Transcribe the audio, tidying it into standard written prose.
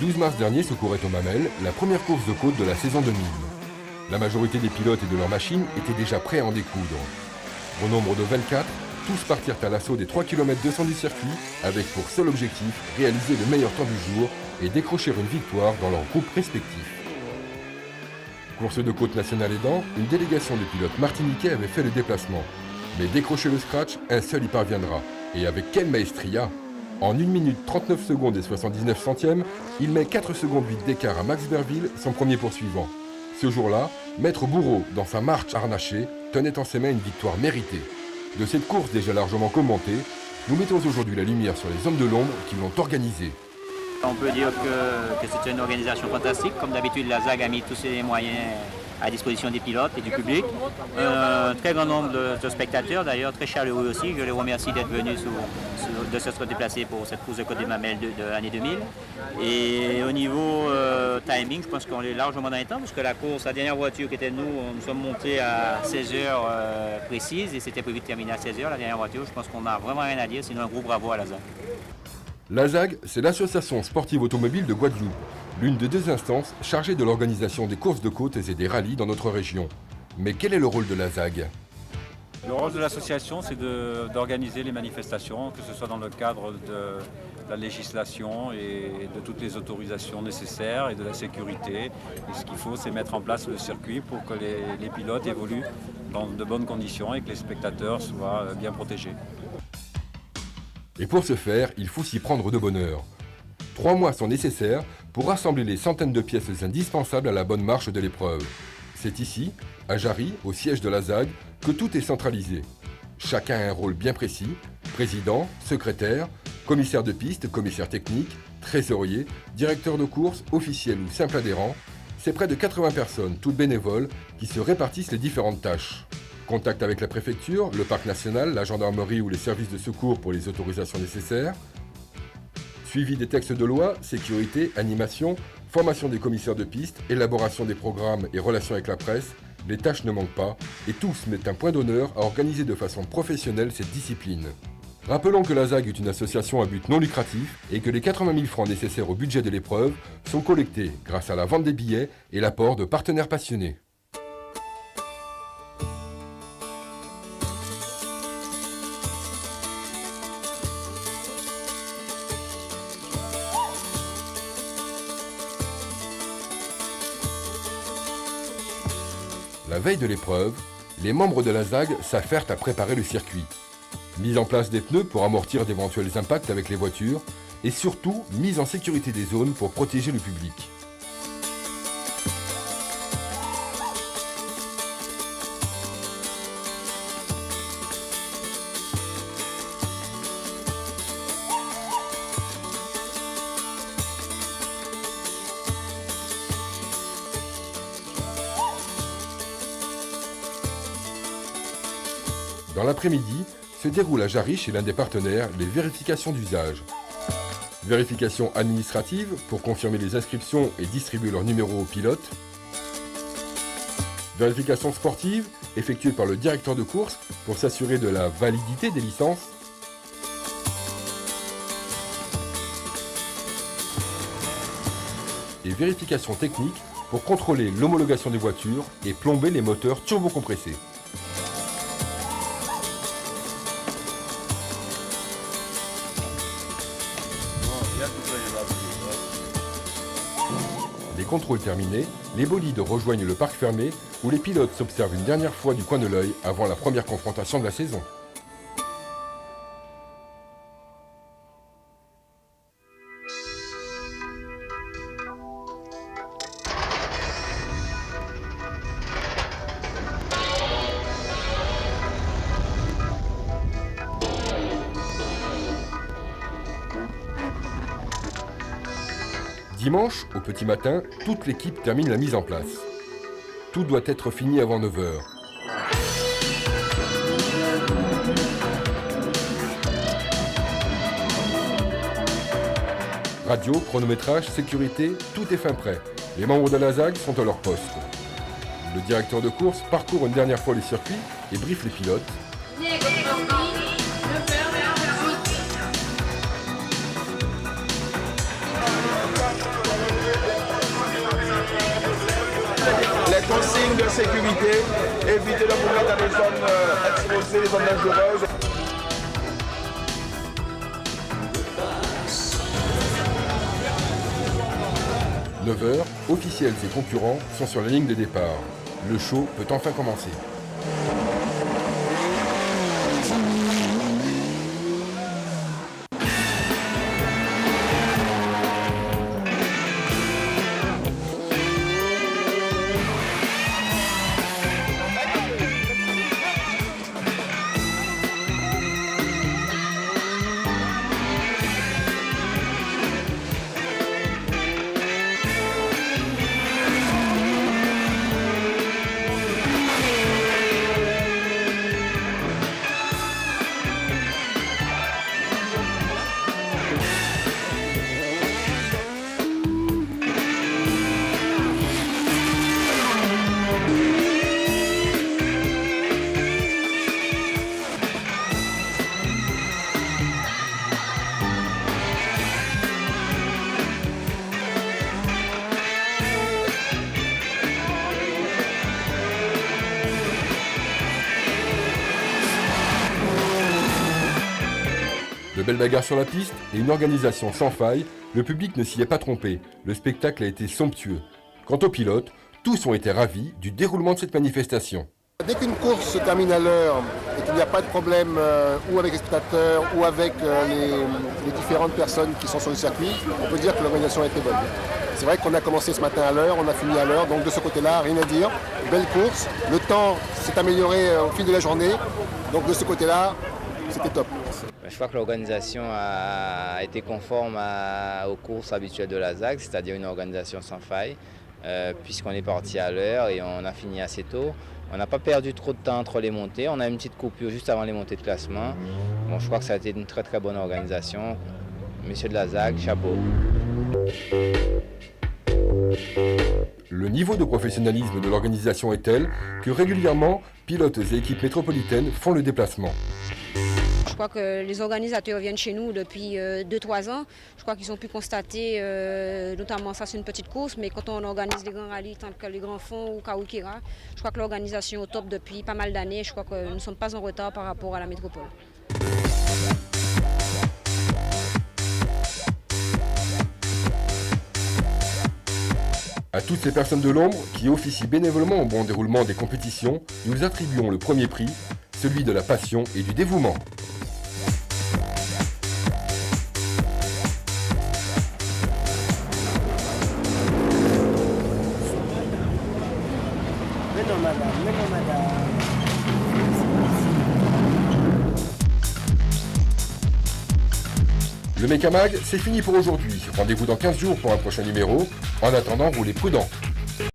12 mars dernier se courait au Mamelles la première course de côte de la saison 2000. La majorité des pilotes et de leurs machines étaient déjà prêts à en découdre. Au nombre de 24, tous partirent à l'assaut des 3 km 200 du circuit avec pour seul objectif réaliser le meilleur temps du jour et décrocher une victoire dans leurs groupes respectifs. Course de côte nationale aidant, une délégation de pilotes martiniquais avait fait le déplacement. Mais décrocher le scratch, un seul y parviendra. Et avec quelle maestria! En 1 minute 39 secondes et 79 centièmes, il met 4 secondes 8 d'écart à Max Berville, son premier poursuivant. Ce jour-là, Maître Bourreau, dans sa marche harnachée, tenait en ses mains une victoire méritée. De cette course déjà largement commentée, nous mettons aujourd'hui la lumière sur les hommes de l'ombre qui l'ont organisée. On peut dire que c'est une organisation fantastique. Comme d'habitude, la ZAG a mis tous ses moyens à disposition des pilotes et du public. Un très grand nombre de spectateurs, d'ailleurs très chaleureux aussi. Je les remercie d'être venus de se déplacer pour cette course de côte des Mamelles de l'année 2000. Et au niveau timing, je pense qu'on est largement dans les temps, parce que la course, la dernière voiture qui était nous sommes montés à 16h précises et c'était prévu de terminer à 16h. La dernière voiture, je pense qu'on n'a vraiment rien à dire, sinon un gros bravo à la ZAG. La ZAG, c'est l'Association sportive automobile de Guadeloupe, l'une des deux instances chargées de l'organisation des courses de côte et des rallyes dans notre région. Mais quel est le rôle de la ZAG ? Le rôle de l'association, c'est d'organiser les manifestations, que ce soit dans le cadre de la législation et de toutes les autorisations nécessaires et de la sécurité. Et ce qu'il faut, c'est mettre en place le circuit pour que les pilotes évoluent dans de bonnes conditions et que les spectateurs soient bien protégés. Et pour ce faire, il faut s'y prendre de bonne heure. 3 mois sont nécessaires pour rassembler les centaines de pièces indispensables à la bonne marche de l'épreuve. C'est ici, à Jarry, au siège de la ZAG, que tout est centralisé. Chacun a un rôle bien précis, président, secrétaire, commissaire de piste, commissaire technique, trésorier, directeur de course, officiel ou simple adhérent. C'est près de 80 personnes, toutes bénévoles, qui se répartissent les différentes tâches. Contact avec la préfecture, le parc national, la gendarmerie ou les services de secours pour les autorisations nécessaires. Suivi des textes de loi, sécurité, animation, formation des commissaires de piste, élaboration des programmes et relations avec la presse, les tâches ne manquent pas et tous mettent un point d'honneur à organiser de façon professionnelle cette discipline. Rappelons que la ZAG est une association à but non lucratif et que les 80 000 francs nécessaires au budget de l'épreuve sont collectés grâce à la vente des billets et l'apport de partenaires passionnés. La veille de l'épreuve, les membres de la ZAG s'affairent à préparer le circuit. Mise en place des pneus pour amortir d'éventuels impacts avec les voitures et surtout mise en sécurité des zones pour protéger le public. Dans l'après-midi, se déroule à Jarry chez l'un des partenaires les vérifications d'usage. Vérification administrative pour confirmer les inscriptions et distribuer leurs numéros aux pilotes. Vérification sportive effectuée par le directeur de course pour s'assurer de la validité des licences. Et vérification technique pour contrôler l'homologation des voitures et plomber les moteurs turbocompressés. Les contrôles terminés, les bolides rejoignent le parc fermé où les pilotes s'observent une dernière fois du coin de l'œil avant la première confrontation de la saison. Dimanche, au petit matin, toute l'équipe termine la mise en place. Tout doit être fini avant 9 h. Radio, chronométrage, sécurité, tout est fin prêt. Les membres de la ZAG sont à leur poste. Le directeur de course parcourt une dernière fois le circuit et briefe les pilotes. consignes de sécurité, éviter de vous mettre dans des zones exposées, des zones dangereuses. « 9h, officiels et concurrents sont sur la ligne de départ. Le show peut enfin commencer. De belles bagarres sur la piste et une organisation sans faille, le public ne s'y est pas trompé. Le spectacle a été somptueux. Quant aux pilotes, tous ont été ravis du déroulement de cette manifestation. Dès qu'une course se termine à l'heure et qu'il n'y a pas de problème ou avec les spectateurs ou avec les différentes personnes qui sont sur le circuit, on peut dire que l'organisation a été bonne. C'est vrai qu'on a commencé ce matin à l'heure, on a fini à l'heure, donc de ce côté-là, rien à dire. Belle course, le temps s'est amélioré au fil de la journée, donc de ce côté-là, c'était top. Je crois que l'organisation a été conforme aux courses habituelles de la ZAC, c'est-à-dire une organisation sans faille, puisqu'on est parti à l'heure et on a fini assez tôt. On n'a pas perdu trop de temps entre les montées, on a une petite coupure juste avant les montées de classement. Bon, je crois que ça a été une très très bonne organisation. Messieurs de la ZAC, chapeau. Le niveau de professionnalisme de l'organisation est tel que régulièrement, pilotes et équipes métropolitaines font le déplacement. Je crois que les organisateurs viennent chez nous depuis 2-3 ans. Je crois qu'ils ont pu constater, notamment ça c'est une petite course, mais quand on organise les grands rallyes, tant que les grands fonds ou Kawikira, je crois que l'organisation est au top depuis pas mal d'années. Je crois que nous ne sommes pas en retard par rapport à la métropole. À toutes ces personnes de l'ombre qui officient bénévolement au bon déroulement des compétitions, nous attribuons le premier prix, celui de la passion et du dévouement. Le Mecamag, c'est fini pour aujourd'hui. Rendez-vous dans 15 jours pour un prochain numéro. En attendant, roulez prudent.